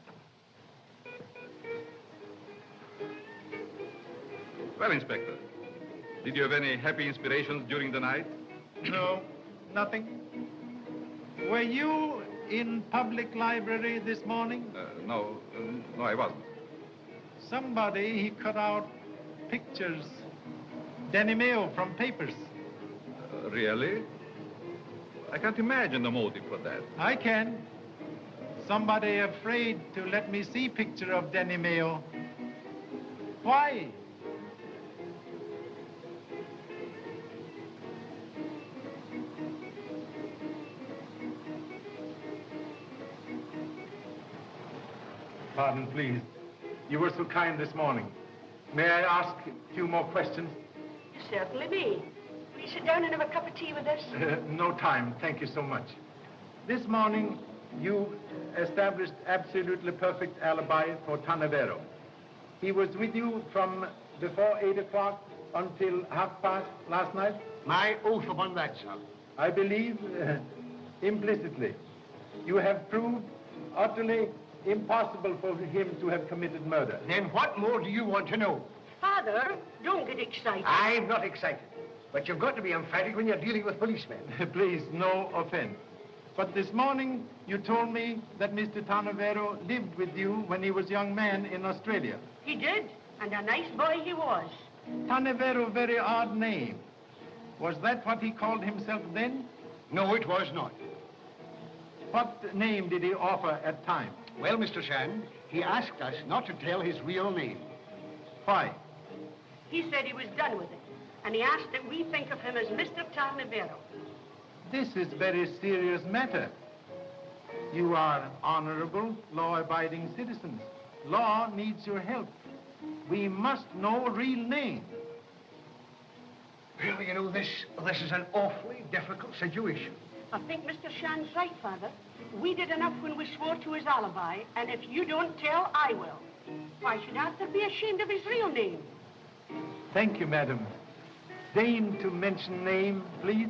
Well, Inspector, did you have any happy inspirations during the night? No, nothing. Were you in public library this morning? No, I wasn't. Somebody, he cut out pictures. Denny Mayo from papers. Really? I can't imagine the motive for that. I can. Somebody afraid to let me see picture of Denny Mayo. Why? Pardon, please. You were so kind this morning. May I ask a few more questions? You certainly may. Please sit down and have a cup of tea with us. No time. Thank you so much. This morning, you established absolutely perfect alibi for Tanavero. He was with you from before 8 o'clock until past last night? My oath upon that, sir. I believe implicitly. You have proved utterly impossible for him to have committed murder. Then what more do you want to know? Father, don't get excited. I'm not excited. But you've got to be emphatic when you're dealing with policemen. Please, no offense. But this morning, you told me that Mr. Tanavero lived with you when he was a young man in Australia. He did, and a nice boy he was. Tanavero, very odd name. Was that what he called himself then? No, it was not. What name did he offer at time? Well, Mr. Shand, he asked us not to tell his real name. Why? He said he was done with it, and he asked that we think of him as Mr. Tarnavero. This is a very serious matter. You are honorable, law-abiding citizens. Law needs your help. We must know a real name. Well, you know, this is an awfully difficult situation. I think Mr. Shand's right, Father. We did enough when we swore to his alibi, and if you don't tell, I will. Why should Arthur be ashamed of his real name? Thank you, madam. Deign to mention name, please.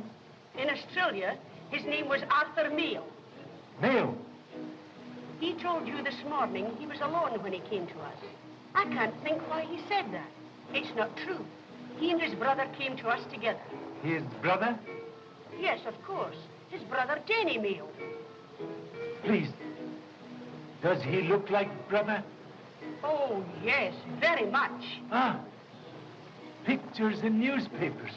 In Australia, his name was Arthur Mayo. Mayo? He told you this morning he was alone when he came to us. I can't think why he said that. It's not true. He and his brother came to us together. His brother? Yes, of course. His brother, Danny Mayo. Please. Does he look like brother? Oh, yes, very much. Ah, pictures in newspapers.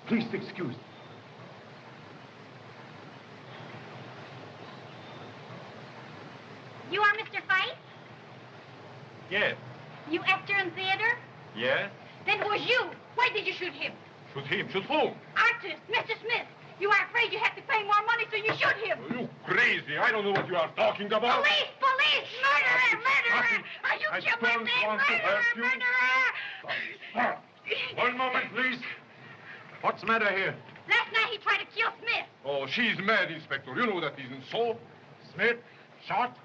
Please excuse me. You are Mr. Fife? Yes. You actor in theater? Yes? Then it was you. Why did you shoot him? Shoot him. Shoot whom? Artist, Mr. Smith. You are afraid you have to pay more money, so you shoot him. You crazy. I don't know what you are talking about. Police! Police! Murderer! Murderer! Are you killing me? Murderer! Murderer! One moment, please. What's the matter here? Last night he tried to kill Smith. Oh, she's mad, Inspector. You know that isn't so. Smith, shot.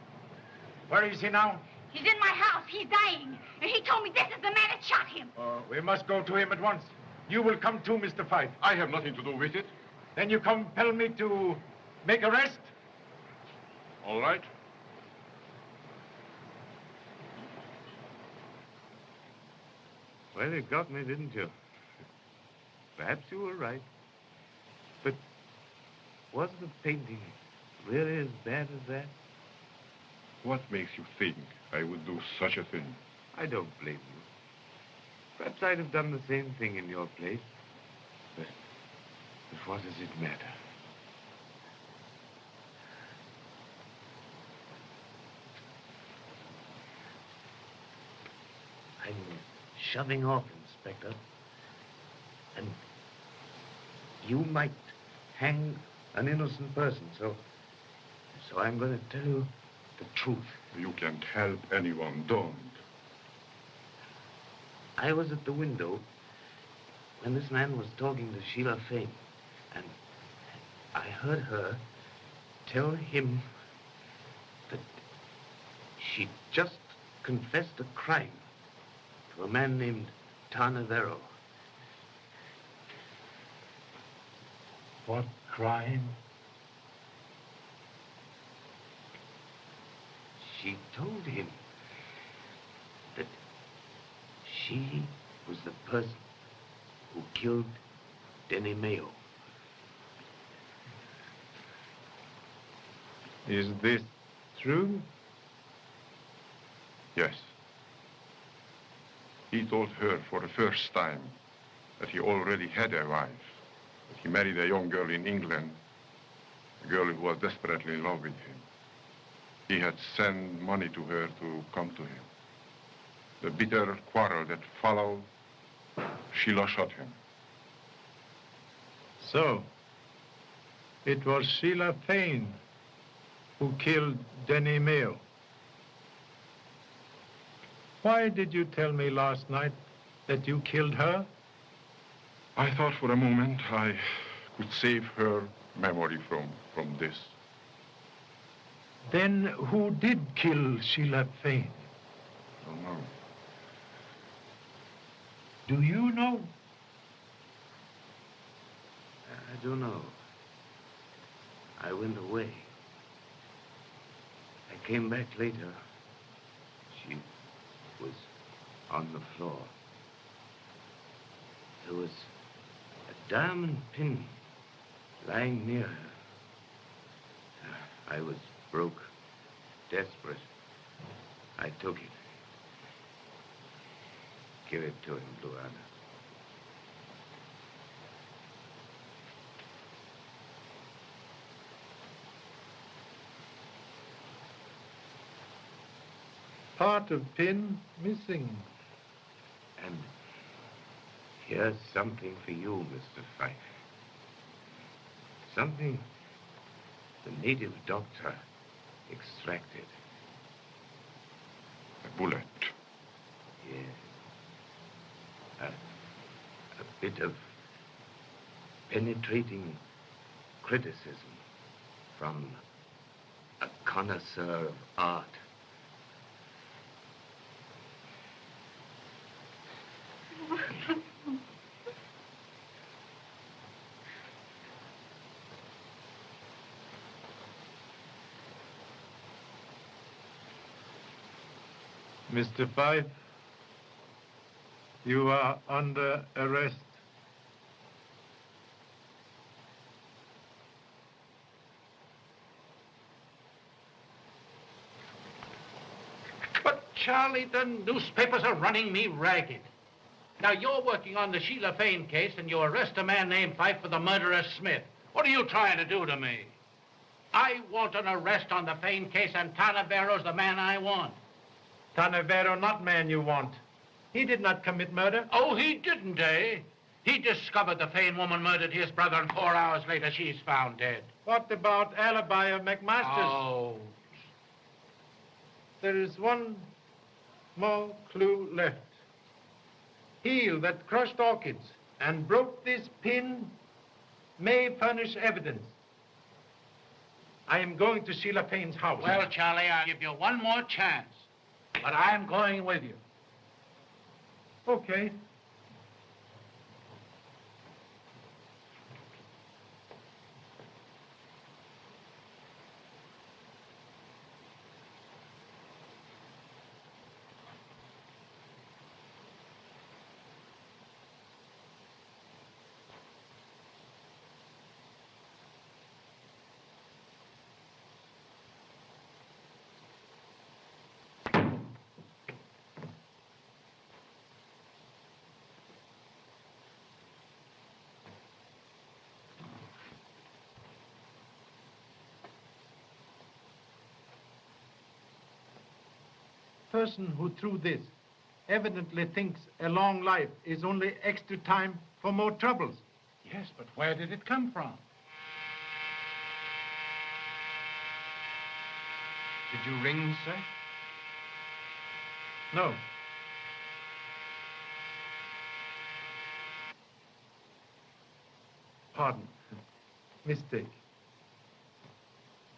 Where is he now? He's in my house. He's dying. And he told me this is the man that shot him. We must go to him at once. You will come too, Mr. Fife. I have nothing to do with it. Then you compel me to make arrest? All right. Well, you got me, didn't you? Perhaps you were right. But was the painting really as bad as that? What makes you think I would do such a thing? I don't blame you. Perhaps I'd have done the same thing in your place. But what does it matter? I'm shoving off, Inspector. And you might hang an innocent person, so I'm going to tell you the truth. You can't help anyone, don't. I was at the window when this man was talking to Sheila Fane, and I heard her tell him that she just confessed a crime to a man named Tarnavero. What crime? She told him that she was the person who killed Denny Mayo. Is this true? Yes. He told her for the first time that he already had a wife. That he married a young girl in England, a girl who was desperately in love with him. He had sent money to her to come to him. The bitter quarrel that followed, Sheila shot him. So, it was Sheila Fane who killed Denny Mayo. Why did you tell me last night that you killed her? I thought for a moment I could save her memory from this. Then who did kill Sheila Fane? Don't know. Do you know? I don't know. I went away. I came back later. She was on the floor. There was a diamond pin lying near her. I was broke, desperate. I took it. Give it to him, Luana. Part of pin missing. And here's something for you, Mr. Fife. Something the native doctor extracted. A bullet. Yes. A bit of penetrating criticism from a connoisseur of art. Mr. Fife, you are under arrest. But, Charlie, the newspapers are running me ragged. Now, you're working on the Sheila Fane case, and you arrest a man named Fife for the murder of Smith. What are you trying to do to me? I want an arrest on the Fane case, and Tanavero's the man I want. Tanavero, not man you want. He did not commit murder. Oh, he didn't, eh? He discovered the Fane woman murdered his brother, and 4 hours later, she's found dead. What about alibi of McMaster's? Oh. There is one more clue left. Heel that crushed orchids and broke this pin may furnish evidence. I am going to Sheila Fane's house. Well, Charlie, I'll give you one more chance. But I'm going with you. Okay. Person who threw this evidently thinks a long life is only extra time for more troubles. Yes, but where did it come from? Did you ring, sir? No. Pardon. Mistake.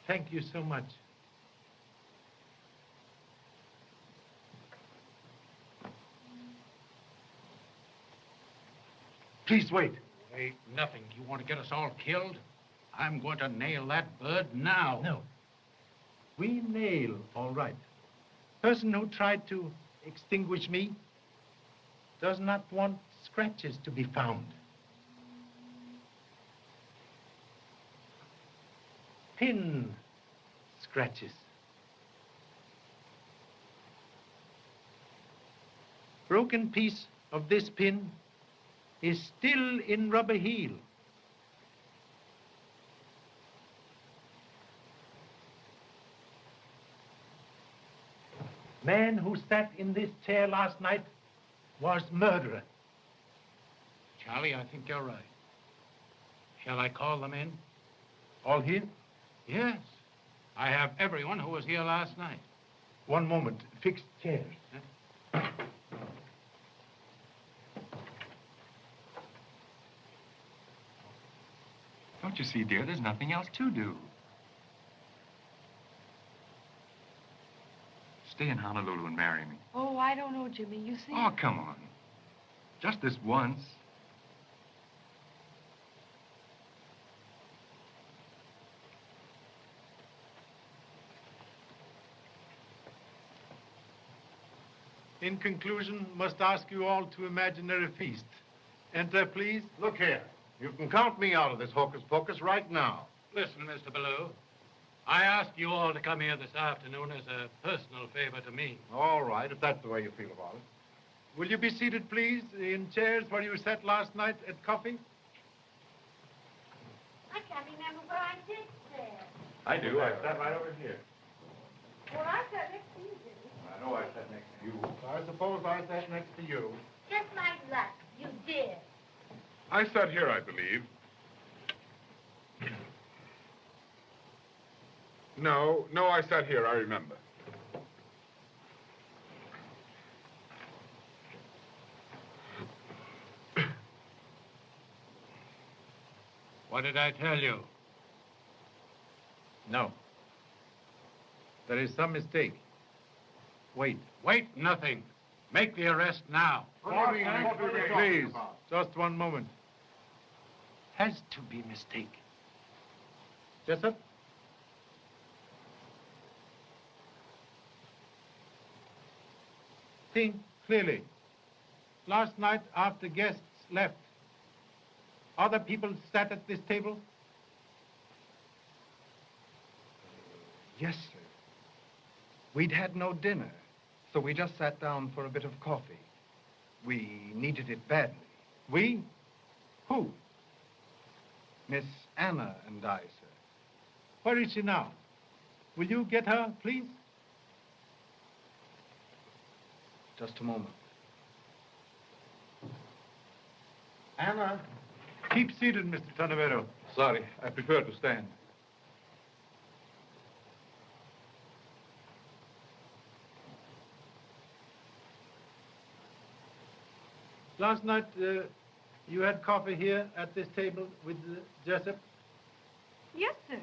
Thank you so much. Please wait. Wait, nothing. You want to get us all killed? I'm going to nail that bird now. No. We nail, all right. Person who tried to extinguish me does not want scratches to be found. Pin scratches. Broken piece of this pin is still in Rubber Heel. Man who sat in this chair last night was murderer. Charlie, I think you're right. Shall I call them in? All here? Yes. I have everyone who was here last night. One moment. Fixed chairs. Huh? Don't you see, dear, there's nothing else to do. Stay in Honolulu and marry me. Oh, I don't know, Jimmy. You see? Oh, come on. Just this once. In conclusion, must ask you all to imaginary feast. Enter, please. Look here. You can count me out of this hocus-pocus right now. Listen, Mr. Ballou. I asked you all to come here this afternoon as a personal favor to me. All right, if that's the way you feel about it. Will you be seated, please, in chairs where you sat last night at coffee? I can't remember where I did there. I do. I sat right over here. Well, I sat next to you, Jimmy. I know I sat next to you. I suppose I sat next to you. Just like luck, you did. I sat here, I believe. No, I sat here, I remember. What did I tell you? No. There is some mistake. Wait. Wait, nothing. Make the arrest now. Please, just one moment. Has to be mistake. Jessup? Think clearly. Last night, after guests left, other people sat at this table? Yes, sir. We'd had no dinner, so we just sat down for a bit of coffee. We needed it badly. We? Who? Miss Anna and I, sir. Where is she now? Will you get her, please? Just a moment. Anna. Keep seated, Mr. Tanavero. Sorry, I prefer to stand. Last night, you had coffee here at this table with Jessup? Yes, sir.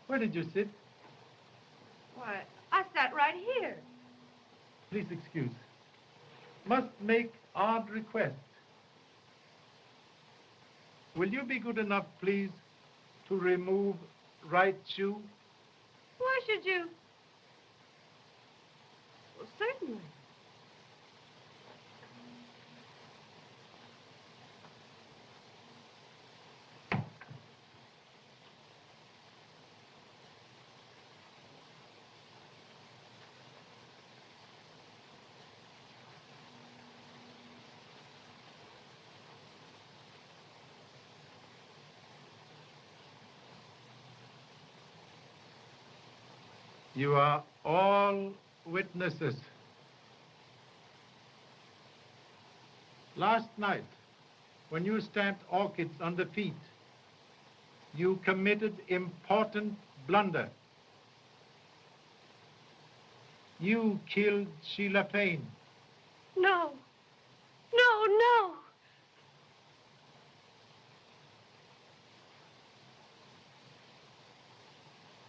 Where did you sit? Why, I sat right here. Please excuse. Must make odd request. Will you be good enough, please, to remove right shoe? Why should you? Well, certainly. You are all witnesses. Last night, when you stamped orchids on the feet, you committed important blunder. You killed Sheila Fane. No. No, no.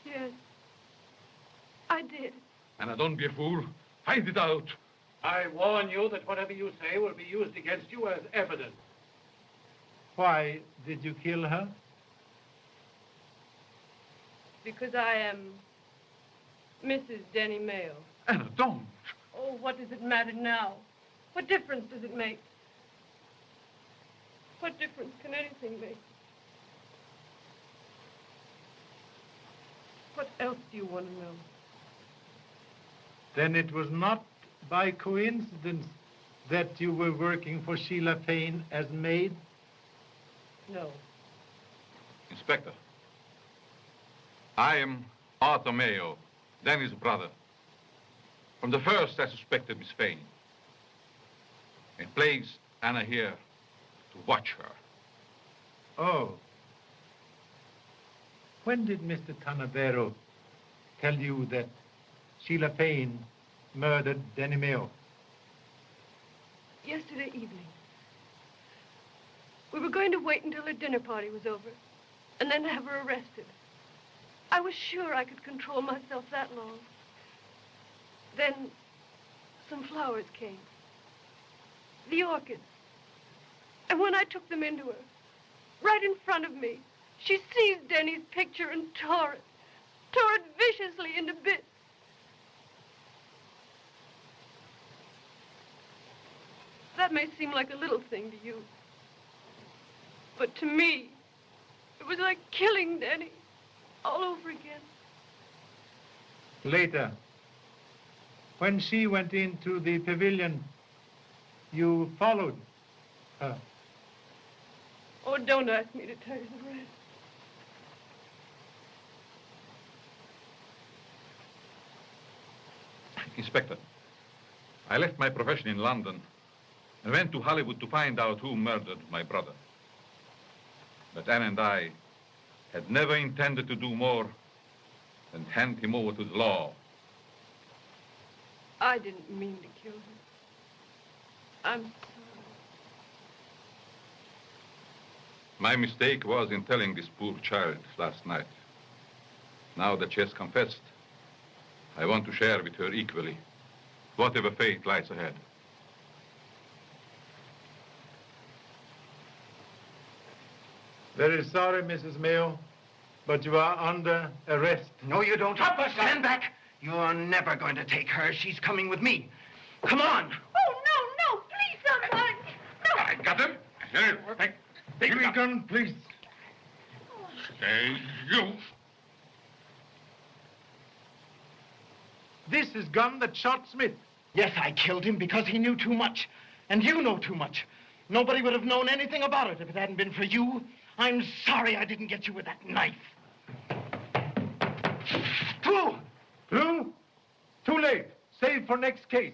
Yes. I did. Anna, don't be a fool. Find it out. I warn you that whatever you say will be used against you as evidence. Why did you kill her? Because I am Mrs. Denny Mayo. Anna, don't. Oh, what does it matter now? What difference does it make? What difference can anything make? What else do you want to know? Then it was not by coincidence that you were working for Sheila Fane as maid? No. Inspector, I am Arthur Mayo, Danny's brother. From the first, I suspected Miss Fane and placed Anna here to watch her. Oh. When did Mr. Tanavero tell you that Sheila Fane murdered Denny Mayo? Yesterday evening. We were going to wait until her dinner party was over and then have her arrested. I was sure I could control myself that long. Then some flowers came. The orchids. And when I took them into her, right in front of me, she seized Denny's picture and tore it viciously into bits. That may seem like a little thing to you, but to me, it was like killing Denny all over again. Later, when she went into the pavilion, you followed her. Oh, don't ask me to tell you the rest. Inspector, I left my profession in London and went to Hollywood to find out who murdered my brother. But Anne and I had never intended to do more than hand him over to the law. I didn't mean to kill him. I'm sorry. My mistake was in telling this poor child last night. Now that she has confessed, I want to share with her equally whatever fate lies ahead. Very sorry, Mrs. Mayo, but you are under arrest. No, you don't. Stand back. You're never going to take her. She's coming with me. Come on. Oh, no, please, someone. No. I got him. Here, Take the gun, please. Stay, you. This is gun that shot Smith. Yes, I killed him because he knew too much. And you know too much. Nobody would have known anything about it if it hadn't been for you. I'm sorry I didn't get you with that knife. True? Too late. Save for next case.